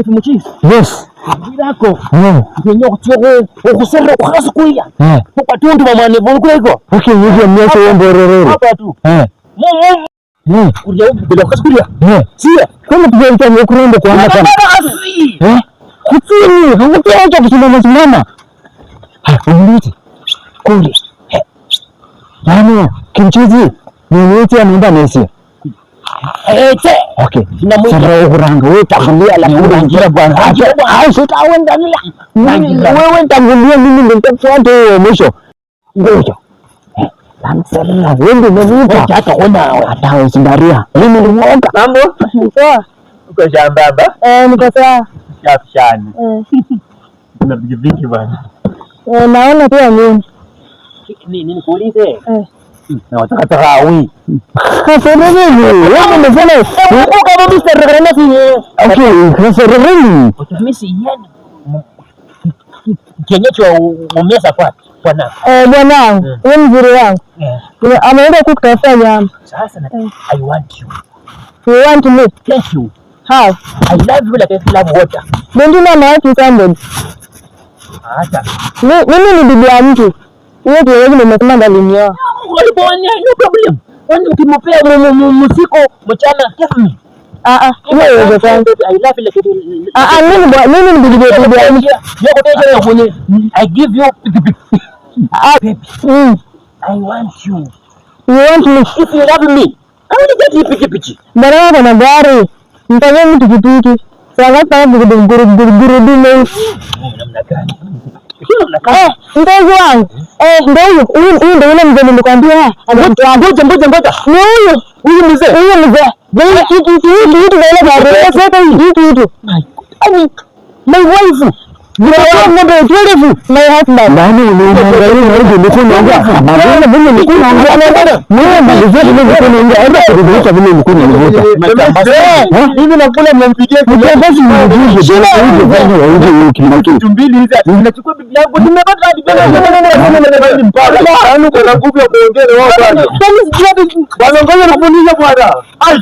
Kule Muchifu. Yes. Birako. Ngenyo kuchoko okusera kwakasu kuya. Kwa tundu mamane bonko iko. Okay, hiyo mmeacha yombororo. Hapa tu. Kuja bila kusukuria. Sia. Kama tujaita mkurende kwa hapa. Asi. Kutini, haukuacha kusimama. Umliti. Kule. Nani? Kimchizi. Niwete anaenda Messi. Okay. Sasa uranga wewe tangulia la kurangira bwana. Hai sitaenda nila. Wewe tangulia mimi nitafuata wewe mwisho. Ngoja. Lansela wewe umeniita. Hata hata usindaria. Mimi ni mwoga. Mambo? Sawa. Uko shambamba? Niko sawa. Shafshani. Kuna bigi bwana. Naona pia mimi. Nini kuulize? Na wataka tarawi. Sasa nini? Wewe umefanya uko kama Mr. Reverend hivi. Okay, sasa Reverend. Utamisi yani. Kenyecho umesa kwa na. Bwana, wewe mzuri wangu. Anaenda kukutafuta nyama. Sasa na I want you. You want me? Thank you. How? I love you like I love water. Ndio mama yake somebody. Acha. Mimi ni bibi ya mtu. Yeye ndio yeye nimesema ndalinioa. Waliponya no problem. Wani ukimopea musiko mchana kifu. Wewe wewe kwanza. I love you like mimi ni bibi ya mtu. Yoko teje kwenye I give you I want you. You want me? If you love me, I will get you piki. Bana kuna gari. Nitanya mtu pikipiki. Sasa kama guru dime. Namna gani? Ndio wangu. Ndio huyu ndio yule mzee nilikwambia. Ngoja. Huyu mzee. Wewe kitu ndio gari. Sasa kitu. My wife. My husband. Nani unaangalia hivi niko naongea. Mbona mimi niko naongea? Mimi malizia mimi niko naongea. Hata kudumisha mimi niko naongea. Hivi nakula mnampigia kwa basi mjuje jana hivi bwana hivi kimaki. Vitu mbili hizi ninachukua bibi yangu nimepata bibi yangu mpaka anu kuna nguvu ya kuongea wao bwana. Bwana ngoja nifundishe bwana. Ai.